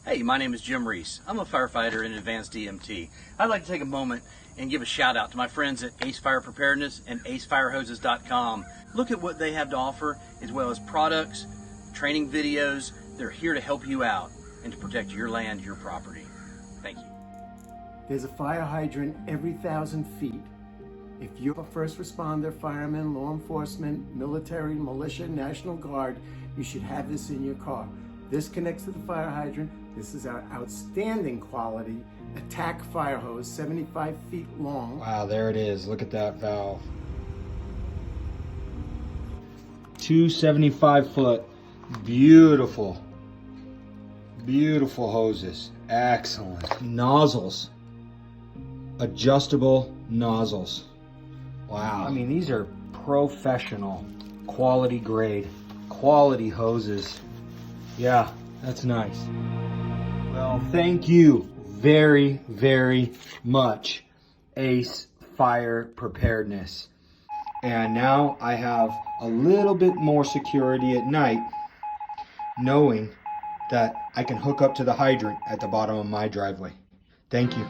Hey, my name is Jim Reese. I'm a firefighter in advanced EMT. I'd like to take a moment and give a shout out to my friends at Ace Fire Preparedness and acefirehoses.com. Look at what they have to offer, as well as products, training videos. They're here to help you out and to protect your land, your property. Thank you. There's a fire hydrant every 1,000 feet. If you're a first responder, fireman, law enforcement, military, militia, National Guard, you should have this in your car. This connects to the fire hydrant. This is our outstanding quality attack fire hose, 75 feet long. Wow, there it is. Look at that valve. 275-foot, beautiful, beautiful hoses. Excellent. Nozzles, adjustable nozzles. Wow, I mean, these are professional, quality grade, quality hoses. Yeah, that's nice. Well, thank you very, very much, Ace Fire Preparedness. And now I have a little bit more security at night, knowing that I can hook up to the hydrant at the bottom of my driveway. Thank you.